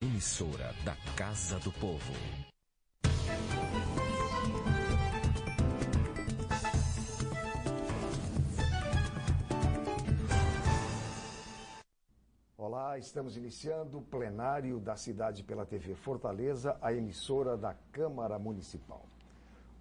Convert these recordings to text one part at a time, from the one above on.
Emissora da Casa do Povo. Olá, estamos iniciando o plenário da cidade pela TV Fortaleza, a emissora da Câmara Municipal.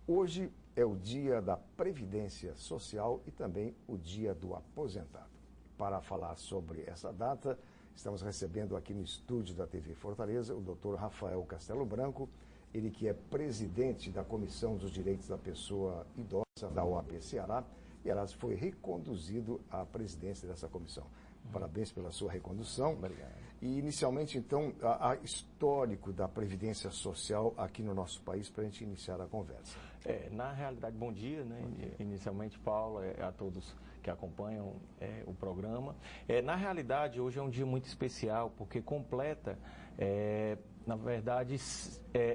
Hoje é o dia da Previdência Social e também o dia do aposentado. Para falar sobre essa data, estamos recebendo aqui no estúdio da TV Fortaleza o Dr. Rafael Castelo Branco, ele que é presidente da Comissão dos Direitos da Pessoa Idosa da OAB Ceará e, aliás, foi reconduzido à presidência dessa comissão. Parabéns pela sua recondução. Obrigado. E, inicialmente, então, a histórico da Previdência Social aqui no nosso país, para a gente iniciar a conversa. Na realidade, bom dia, né? Bom dia. Inicialmente, Paulo, a todos que acompanham o programa. Na realidade, hoje é um dia muito especial, porque completa, na verdade,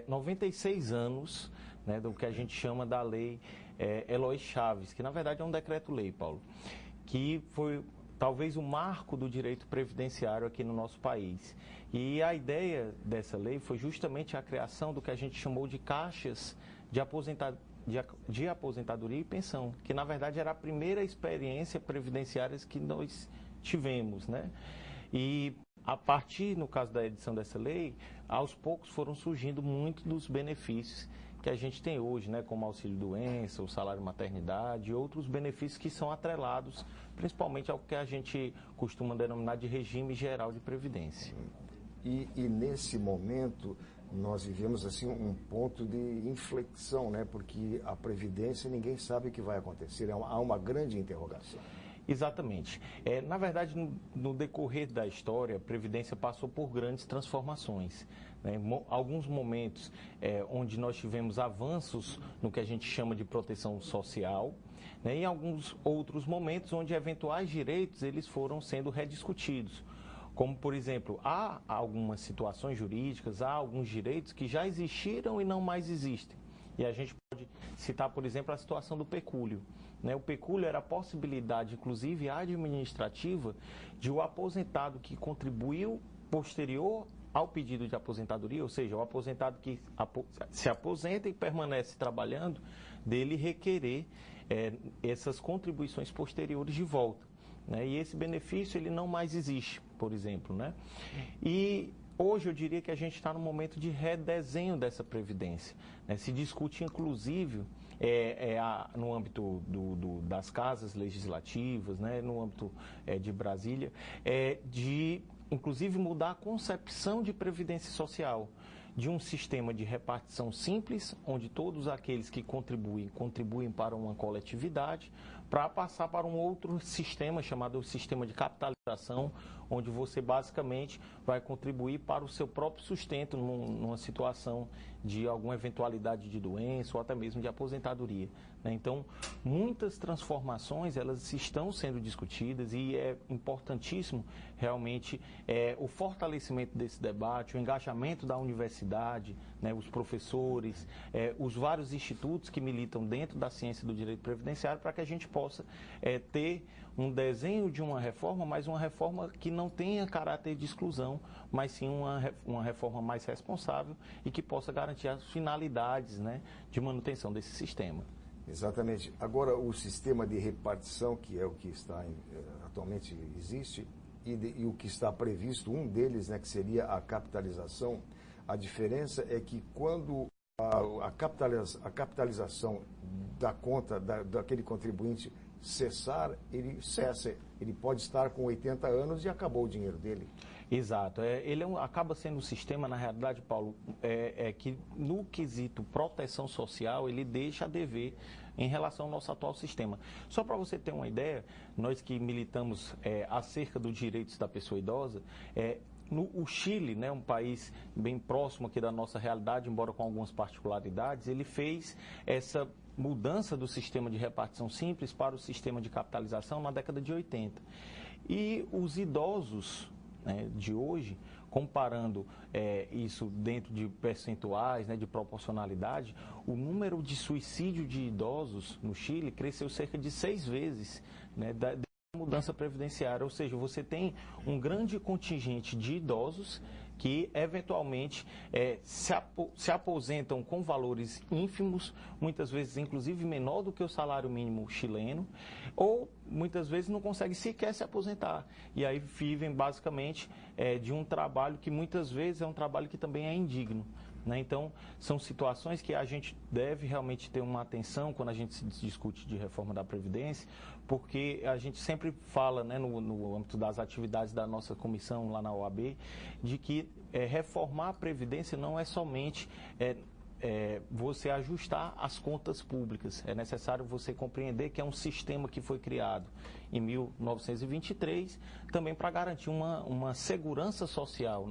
96 anos, né, do que a gente chama da Lei Eloy Chaves, que, na verdade, é um decreto-lei, Paulo, que foi talvez o marco do direito previdenciário aqui no nosso país. E a ideia dessa lei foi justamente a criação do que a gente chamou de caixas de aposentadoria e pensão, que na verdade era a primeira experiência previdenciária que nós tivemos, né? E a partir, no caso da edição dessa lei, aos poucos foram surgindo muitos dos benefícios que a gente tem hoje, né, como auxílio-doença, o salário maternidade e outros benefícios que são atrelados principalmente ao que a gente costuma denominar de regime geral de previdência. E nesse momento nós vivemos assim um ponto de inflexão, né, porque a previdência ninguém sabe o que vai acontecer, há uma grande interrogação. Exatamente. Na verdade, no decorrer da história, a Previdência passou por grandes transformações. Né? Alguns momentos onde nós tivemos avanços no que a gente chama de proteção social, né? E alguns outros momentos onde eventuais direitos eles foram sendo rediscutidos. Como, por exemplo, há algumas situações jurídicas, há alguns direitos que já existiram e não mais existem. E a gente pode citar, por exemplo, a situação do pecúlio. O pecúlio era a possibilidade, inclusive administrativa, de o aposentado que contribuiu posterior ao pedido de aposentadoria, ou seja, o aposentado que se aposenta e permanece trabalhando, dele requerer essas contribuições posteriores de volta. E esse benefício ele não mais existe, por exemplo. E hoje eu diria que a gente está no momento de redesenho dessa Previdência. Se discute, inclusive, no âmbito das casas legislativas, no âmbito de Brasília, de, inclusive, mudar a concepção de Previdência Social, de um sistema de repartição simples, onde todos aqueles que contribuem para uma coletividade, para passar para um outro sistema chamado sistema de capitalização, onde você basicamente vai contribuir para o seu próprio sustento numa situação de alguma eventualidade de doença ou até mesmo de aposentadoria. Então, muitas transformações elas estão sendo discutidas e é importantíssimo realmente o fortalecimento desse debate, o engajamento da universidade, os professores, os vários institutos que militam dentro da ciência do direito previdenciário para que a gente possa ter um desenho de uma reforma, mas uma reforma que não tenha caráter de exclusão, mas sim uma reforma mais responsável e que possa garantir as finalidades de manutenção desse sistema. Exatamente. Agora, o sistema de repartição, que é o que está atualmente existe, e o que está previsto, um deles, que seria a capitalização, a diferença é que quando a capitalização da conta daquele contribuinte cessar, ele cessa, ele pode estar com 80 anos e acabou o dinheiro dele. Exato. Ele acaba sendo um sistema, na realidade, Paulo, que no quesito proteção social, ele deixa a dever em relação ao nosso atual sistema. Só para você ter uma ideia, nós que militamos acerca dos direitos da pessoa idosa, o Chile, um país bem próximo aqui da nossa realidade, embora com algumas particularidades, ele fez essa mudança do sistema de repartição simples para o sistema de capitalização na década de 80. E os idosos de hoje, comparando isso dentro de percentuais, de proporcionalidade, o número de suicídio de idosos no Chile cresceu cerca de 6 vezes da mudança previdenciária. Ou seja, você tem um grande contingente de idosos que eventualmente se aposentam com valores ínfimos, muitas vezes inclusive menor do que o salário mínimo chileno, ou muitas vezes não conseguem sequer se aposentar. E aí vivem basicamente de um trabalho que muitas vezes é um trabalho que também é indigno. Então, são situações que a gente deve realmente ter uma atenção quando a gente se discute de reforma da Previdência, porque a gente sempre fala, no âmbito das atividades da nossa comissão lá na OAB, de que reformar a Previdência não é somente você ajustar as contas públicas. É necessário você compreender que é um sistema que foi criado em 1923, também para garantir uma segurança social,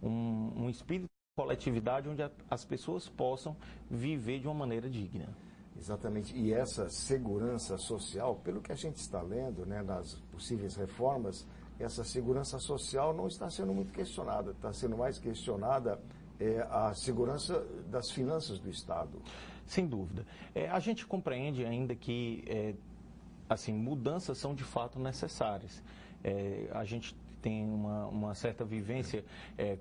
um espírito coletividade onde as pessoas possam viver de uma maneira digna. Exatamente. E essa segurança social, pelo que a gente está lendo, nas possíveis reformas, essa segurança social não está sendo muito questionada. Está sendo mais questionada a segurança das finanças do Estado. Sem dúvida. A gente compreende ainda que mudanças são de fato necessárias. A gente tem uma certa vivência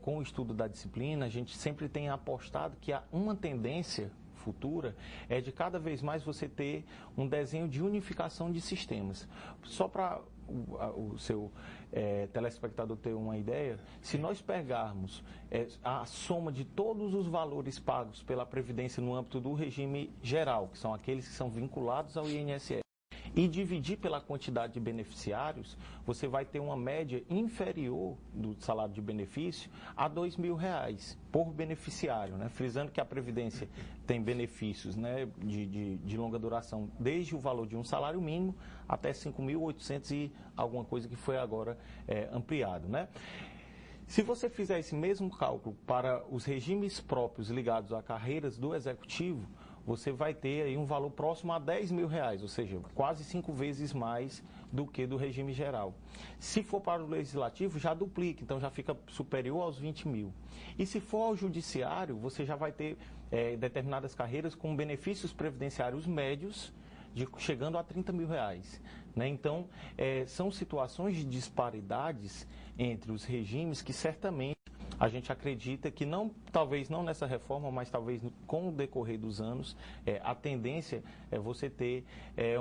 com o estudo da disciplina, a gente sempre tem apostado que há uma tendência futura é de cada vez mais você ter um desenho de unificação de sistemas. Só para o seu telespectador ter uma ideia, se nós pegarmos a soma de todos os valores pagos pela Previdência no âmbito do regime geral, que são aqueles que são vinculados ao INSS, e dividir pela quantidade de beneficiários, você vai ter uma média inferior do salário de benefício a R$ 2.000 por beneficiário, frisando que a Previdência tem benefícios de longa duração, desde o valor de um salário mínimo até 5.800 e alguma coisa que foi agora ampliado. Se você fizer esse mesmo cálculo para os regimes próprios ligados a carreiras do Executivo, você vai ter aí um valor próximo a R$ 10.000, ou seja, quase 5 vezes mais do que do regime geral. Se for para o Legislativo, já duplica, então já fica superior aos 20.000. E se for ao Judiciário, você já vai ter determinadas carreiras com benefícios previdenciários médios, chegando a R$ 30.000. Então, são situações de disparidades entre os regimes que certamente a gente acredita que talvez não nessa reforma, mas talvez com o decorrer dos anos, a tendência é você ter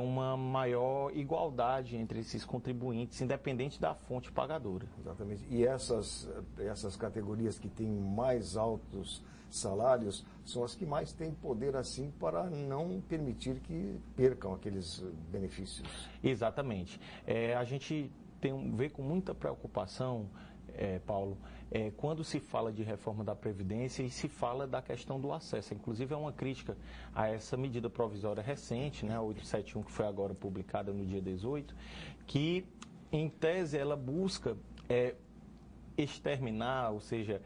uma maior igualdade entre esses contribuintes, independente da fonte pagadora. Exatamente. E essas categorias que têm mais altos salários são as que mais têm poder, assim, para não permitir que percam aqueles benefícios. Exatamente. A gente vê com muita preocupação, Paulo, quando se fala de reforma da Previdência e se fala da questão do acesso. Inclusive, é uma crítica a essa medida provisória recente, a 871, que foi agora publicada no dia 18, que, em tese, ela busca exterminar, ou seja,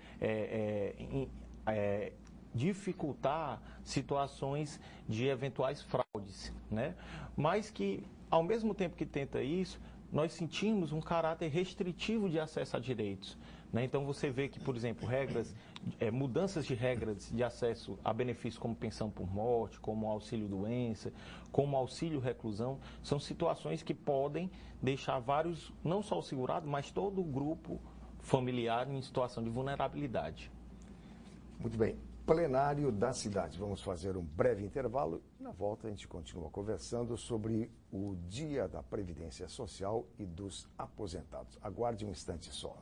dificultar situações de eventuais fraudes, mas que, ao mesmo tempo que tenta isso, nós sentimos um caráter restritivo de acesso a direitos. Então, você vê que, por exemplo, mudanças de regras de acesso a benefícios como pensão por morte, como auxílio-doença, como auxílio-reclusão, são situações que podem deixar vários, não só o segurado, mas todo o grupo familiar em situação de vulnerabilidade. Muito bem. Plenário da cidade. Vamos fazer um breve intervalo e na volta a gente continua conversando sobre o Dia da Previdência Social e dos Aposentados. Aguarde um instante só.